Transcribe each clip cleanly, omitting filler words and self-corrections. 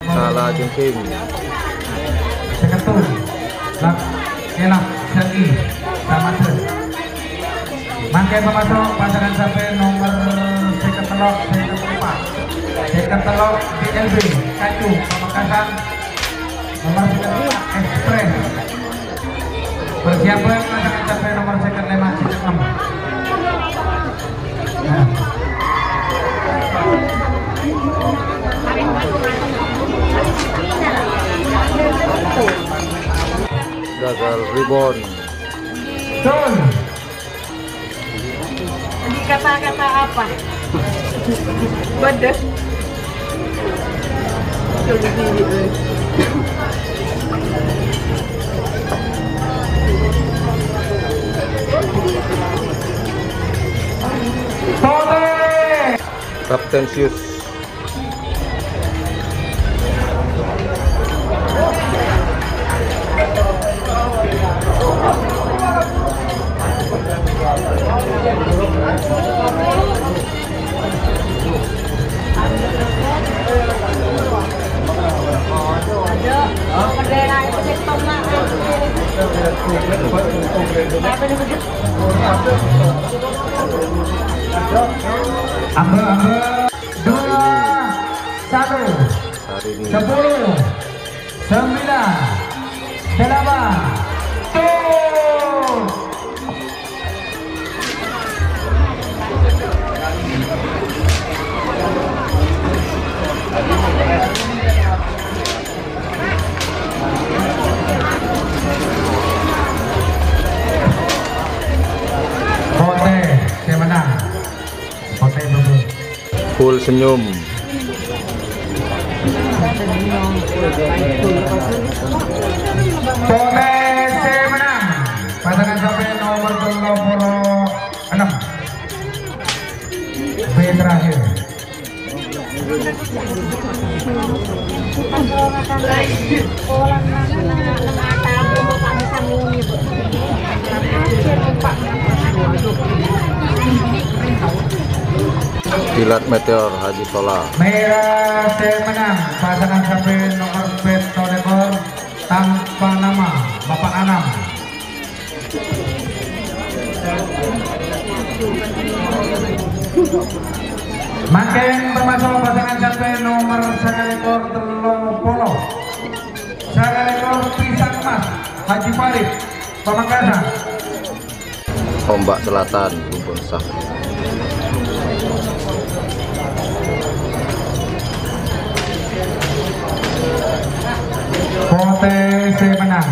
Salah jengking. Seketul lak elak segi sama tuh mangke pemasok pasangan sampai nomor seketelok DLB Kacu Pamekasan nomor seketelok Express persiapan pasangan sampai nomor seketelok Seketelok Gagal rebound. Betul. Kata-kata apa? Bodoh. Kapten Sius. Ambe 2-1 10 9 8 Pote saya menang. Pote dulu. Full senyum. Pote saya menang. Pasangan sampai nomor 26 B terakhir. Kilat Meteor Haji Sola. Merah saya menang. Pasangan sampai nomor Petolekor tanpa nama Bapak Anam. Makin termasuk pasangan sampai nomor Sakalekor Telopolo. Sakalekor Pisang Emas Haji Farid Pamekasan. Ombak Selatan Bumbun Sah. Pote saya menang.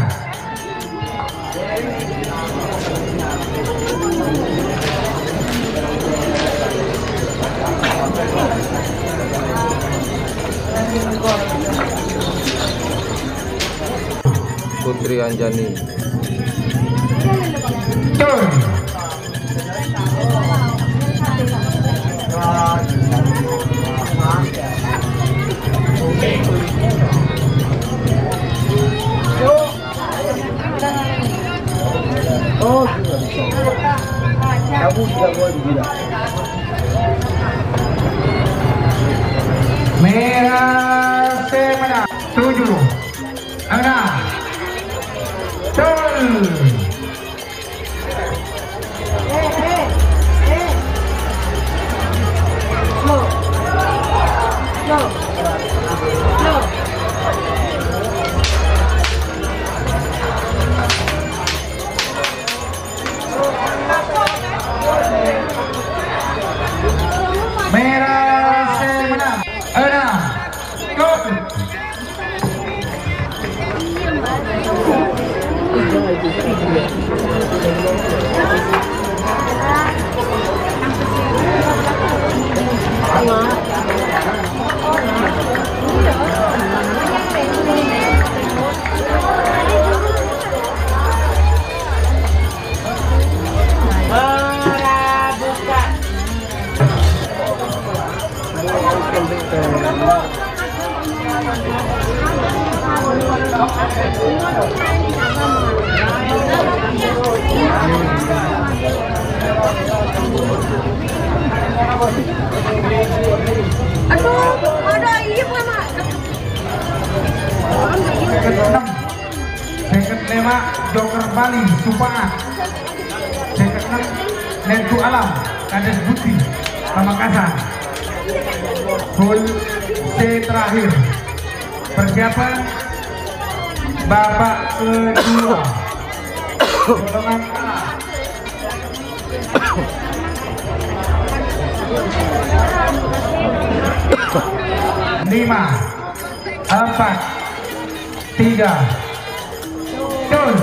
Putri Anjani. Turn. Oh, kamu juga boleh gila. Merah saya menang. 7 6 turn. Merah saya menang. 6 go. Aduh, ada iya mama. 5 Joker Bali Supaat. C6 Nentu Alam Kades Bukti Pamekasan. Full C terakhir. Persiapan babak kedua. Golongan A. Lima, 4, 3, turun.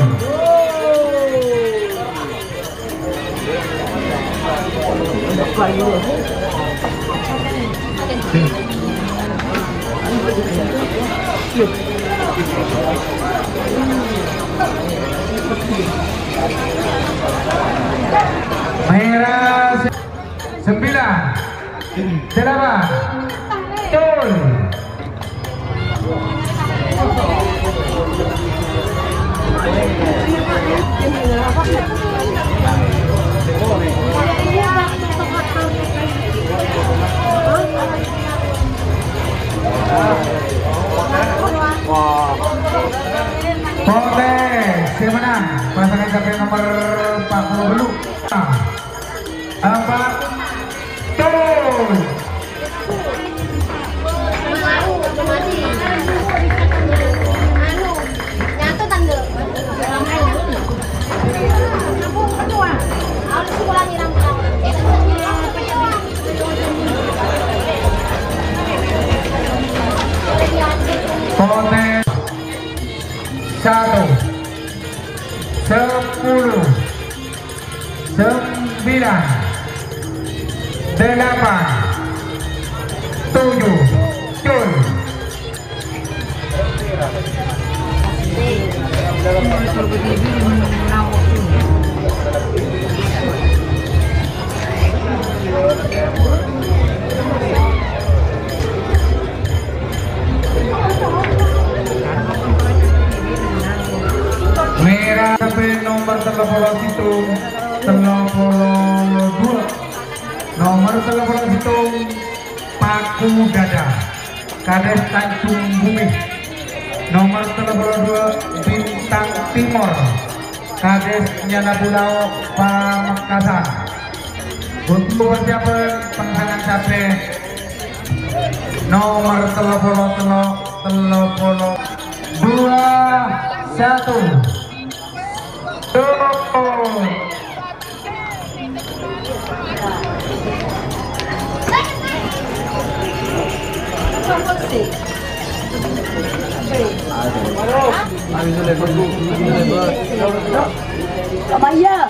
Merah 9, 8, turun. Polres yang menang pasangan captain nomor 40 4 turun. Polres 1, 10, 9, 8, 7, turun. Merah sampai nomor 30 Situng 32. Nomor 30 Situng Paku Dada Kades Tanjung Bumi. Nomor 32 Bintang Timur Kades Nyana Pulau Pamekasan. Untuk persiapan pasangan captain nomor 32 1 turun. Bayar.